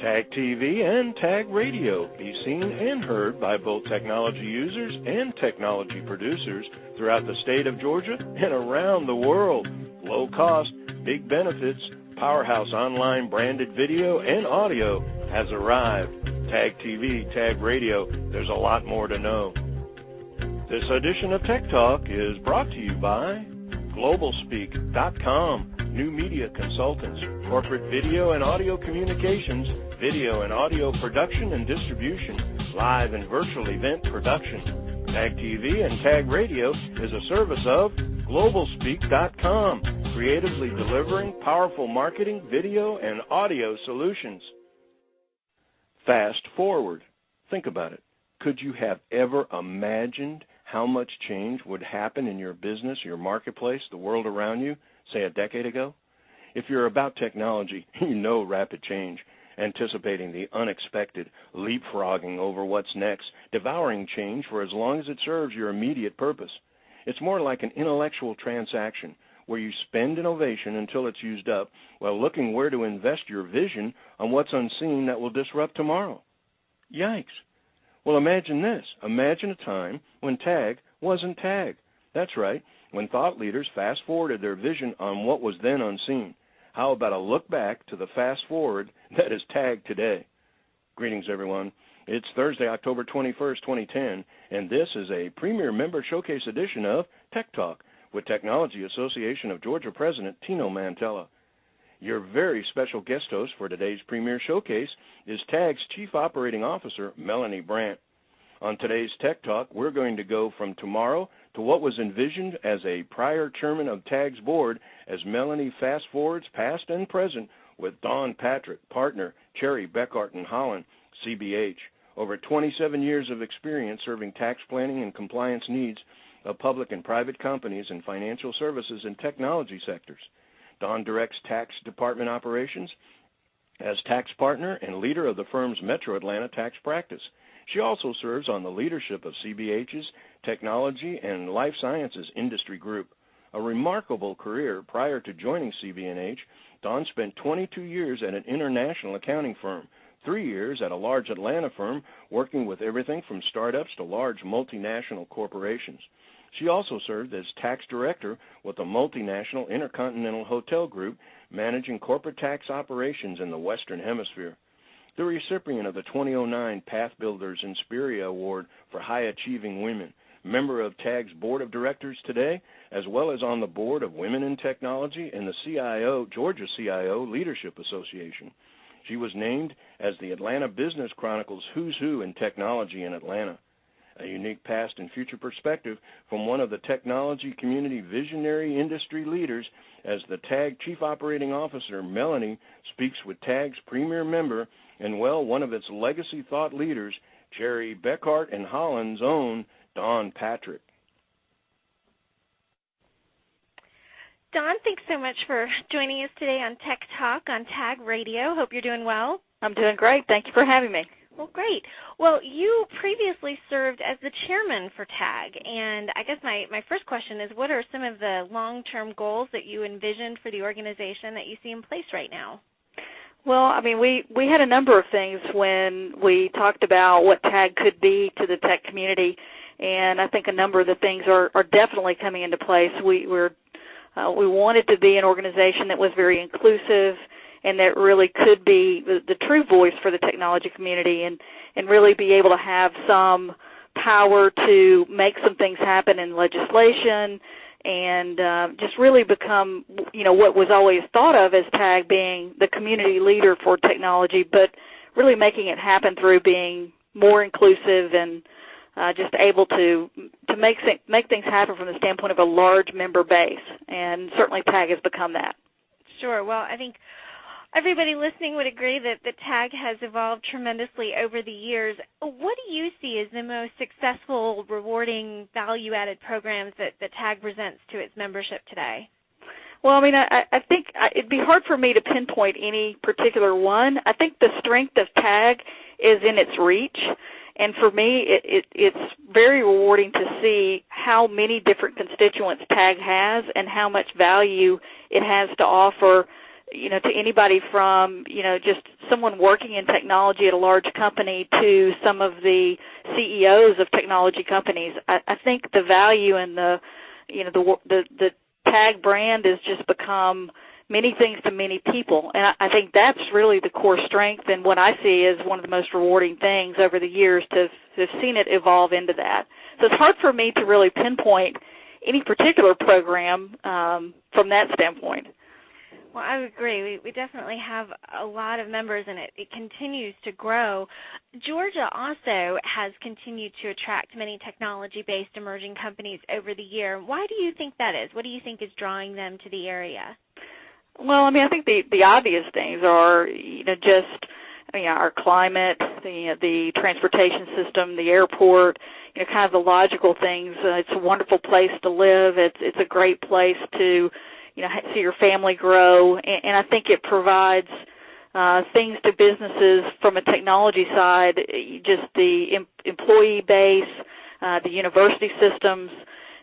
Tag TV and Tag Radio be seen and heard by both technology users and technology producers throughout the state of Georgia and around the world. Low cost, big benefits, powerhouse online branded video and audio has arrived. Tag TV, Tag Radio, there's a lot more to know. This edition of Tech Talk is brought to you by GlobalSpeak.com, new media consultants, corporate video and audio communications, video and audio production and distribution, live and virtual event production. Tag TV and Tag Radio is a service of GlobalSpeak.com, creatively delivering powerful marketing, video, and audio solutions. Fast forward. Think about it. Could you have ever imagined how much change would happen in your business, your marketplace, the world around you, say a decade ago? If you're about technology, you know rapid change, anticipating the unexpected, leapfrogging over what's next, devouring change for as long as it serves your immediate purpose. It's more like an intellectual transaction where you spend innovation until it's used up while looking where to invest your vision on what's unseen that will disrupt tomorrow. Yikes. Well, imagine this. Imagine a time when Tag wasn't Tag. That's right, when thought leaders fast-forwarded their vision on what was then unseen. How about a look back to the fast-forward that is Tag today? Greetings, everyone. It's Thursday, October 21st, 2010, and this is a Premier Member Showcase edition of Tech Talk with Technology Association of Georgia President Tino Mantella. Your very special guest host for today's Premier Showcase is TAG's Chief Operating Officer, Melanie Brandt. On today's Tech Talk, we're going to go from tomorrow to what was envisioned as a prior chairman of TAG's board as Melanie fast-forwards past and present with Don Patrick, partner, Cherry Beckhart and Holland, CB&H. Over 27 years of experience serving tax planning and compliance needs of public and private companies in financial services and technology sectors. Don directs tax department operations as tax partner and leader of the firm's Metro Atlanta tax practice. She also serves on the leadership of CB&H's Technology and Life Sciences Industry Group. A remarkable career prior to joining CB&H, Don spent 22 years at an international accounting firm, 3 years at a large Atlanta firm working with everything from startups to large multinational corporations. She also served as tax director with a multinational Intercontinental Hotel Group managing corporate tax operations in the Western Hemisphere. The recipient of the 2009 Path Builders Inspiria Award for High Achieving Women, member of TAG's Board of Directors today, as well as on the board of Women in Technology and the Georgia CIO Leadership Association. She was named as the Atlanta Business Chronicle's Who's Who in Technology in Atlanta. A unique past and future perspective from one of the technology community visionary industry leaders as the TAG Chief Operating Officer, Melanie, speaks with TAG's premier member and, well, one of its legacy thought leaders, Cherry Beckhart and Holland's own Don Patrick. Don, thanks so much for joining us today on Tech Talk on Tag Radio. Hope you're doing well. I'm doing great. Thank you for having me. Well, great. Well, you previously served as the chairman for TAG, and I guess my first question is, what are some of the long-term goals that you envisioned for the organization that you see in place right now? Well, I mean, we had a number of things when we talked about what TAG could be to the tech community, and I think a number of the things are definitely coming into place. We wanted to be an organization that was very inclusive and that really could be the true voice for the technology community and really be able to have some power to make some things happen in legislation and just really become, what was always thought of as TAG being the community leader for technology, but really making it happen through being more inclusive and just able to make things happen from the standpoint of a large member base. And certainly TAG has become that. Sure. Well, I think everybody listening would agree that TAG has evolved tremendously over the years. What do you see as the most successful, rewarding, value-added programs that TAG presents to its membership today? Well, I mean, I think it'd be hard for me to pinpoint any particular one. I think the strength of TAG is in its reach. And for me, it's very rewarding to see how many different constituents TAG has and how much value it has to offer, to anybody from, just someone working in technology at a large company to some of the CEOs of technology companies, I think the value in the tag brand has just become many things to many people, and I think that's really the core strength and what I see as one of the most rewarding things over the years to have seen it evolve into that. So it's hard for me to really pinpoint any particular program from that standpoint. Well, I would agree. We definitely have a lot of members, and it continues to grow. Georgia also has continued to attract many technology-based emerging companies over the year. Why do you think that is? What do you think is drawing them to the area? Well, I mean, I think the obvious things are, our climate, the transportation system, the airport, kind of the logical things. It's a wonderful place to live. It's a great place to, see your family grow, and I think it provides things to businesses from a technology side, just the employee base, the university systems.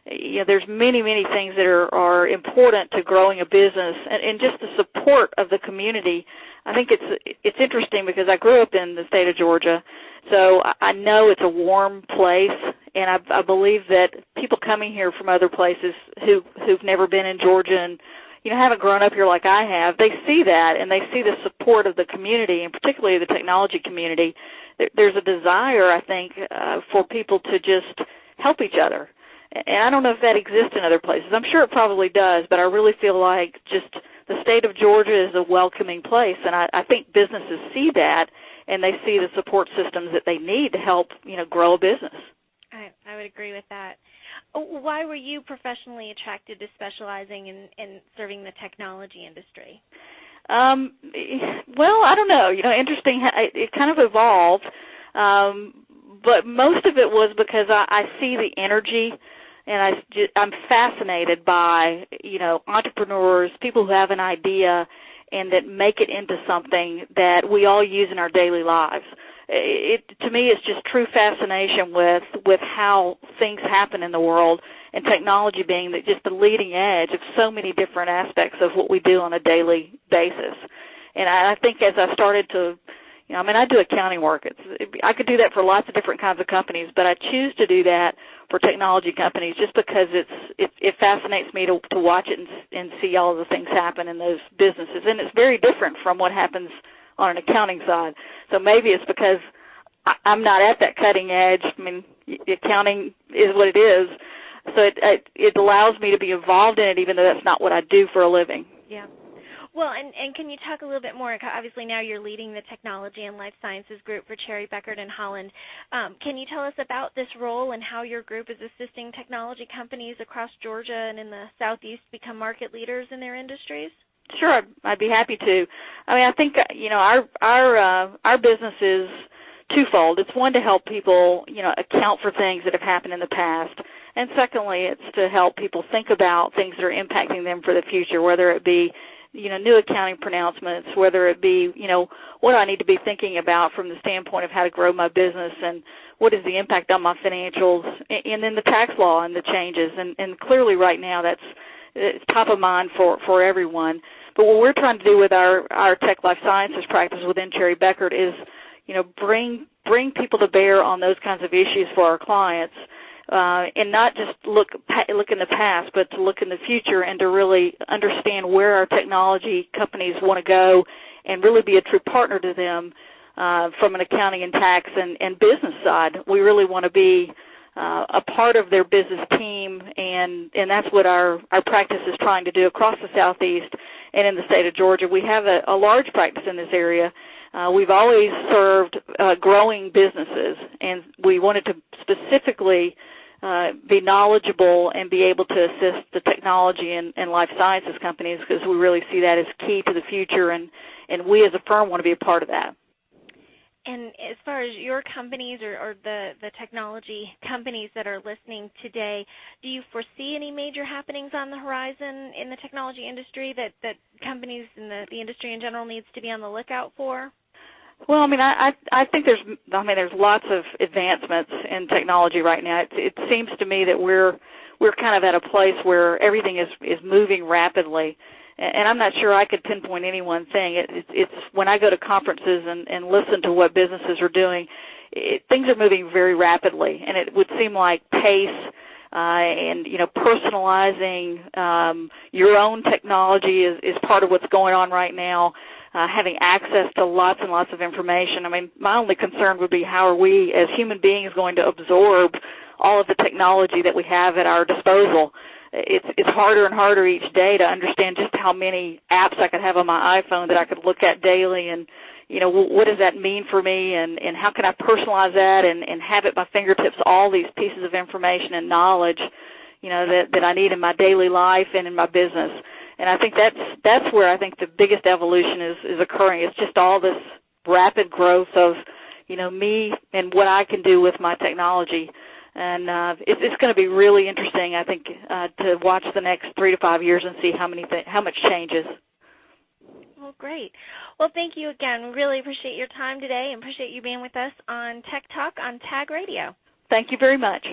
There's many things that are important to growing a business, and just the support of the community. I think it's interesting because I grew up in the state of Georgia, so I know it's a warm place, and I believe that people coming here from other places who've never been in Georgia and haven't grown up here like I have, they see that, and they see the support of the community, and particularly the technology community. There's a desire, I think, for people to just help each other. And I don't know if that exists in other places. I'm sure it probably does, but I really feel like just the state of Georgia is a welcoming place, and I think businesses see that, and they see the support systems that they need to help, grow a business. I would agree with that. Why were you professionally attracted to specializing in serving the technology industry? Well, I don't know. Interesting. It kind of evolved, but most of it was because I see the energy, and I'm fascinated by, entrepreneurs, people who have an idea and that make it into something that we all use in our daily lives. To me, it's just true fascination with how things happen in the world, and technology being just the leading edge of so many different aspects of what we do on a daily basis. And I think as I started to, I do accounting work. I could do that for lots of different kinds of companies, but I choose to do that for technology companies just because it fascinates me to watch it and see all of the things happen in those businesses. And it's very different from what happens on an accounting side. So maybe it's because I'm not at that cutting edge. I mean, accounting is what it is. So it allows me to be involved in it, even though that's not what I do for a living. Yeah. Well, and can you talk a little bit more? Obviously, now you're leading the Technology and Life Sciences group for Cherry Bekaert and Holland. Can you tell us about this role and how your group is assisting technology companies across Georgia and in the Southeast become market leaders in their industries? Sure, I'd be happy to. I mean, I think our business is twofold. It's one to help people account for things that have happened in the past, and secondly, it's to help people think about things that are impacting them for the future, whether it be new accounting pronouncements, whether it be, what I need to be thinking about from the standpoint of how to grow my business and what is the impact on my financials, and then the tax law and the changes. And clearly right now it's top of mind for everyone. But what we're trying to do with our Tech Life Sciences practice within Cherry Bekaert is, bring people to bear on those kinds of issues for our clients. And not just look in the past, but to look in the future and to really understand where our technology companies want to go and really be a true partner to them from an accounting and tax and business side. We really want to be a part of their business team, and that's what our practice is trying to do across the Southeast and in the state of Georgia. We have a large practice in this area. We've always served growing businesses, and we wanted to specifically be knowledgeable and be able to assist the technology and life sciences companies because we really see that as key to the future, and we as a firm want to be a part of that. And as far as your companies or the technology companies that are listening today, do you foresee any major happenings on the horizon in the technology industry that companies and the industry in general needs to be on the lookout for? Well, I mean, I think there's lots of advancements in technology right now. It seems to me that we're kind of at a place where everything is moving rapidly, And I'm not sure I could pinpoint any one thing. It's when I go to conferences and listen to what businesses are doing, things are moving very rapidly, and it would seem like pace and, personalizing your own technology is part of what's going on right now, having access to lots and lots of information. I mean, my only concern would be how are we as human beings going to absorb all of the technology that we have at our disposal. It's harder and harder each day to understand just how many apps I could have on my iPhone that I could look at daily, and what does that mean for me, and how can I personalize that and have at my fingertips all these pieces of information and knowledge that I need in my daily life and in my business. And I think that's where I think the biggest evolution is occurring. It's just all this rapid growth of me and what I can do with my technology. And it's going to be really interesting, I think, to watch the next 3 to 5 years and see how much changes. Well, great. Well, thank you again. We really appreciate your time today and appreciate you being with us on Tech Talk on Tag Radio. Thank you very much.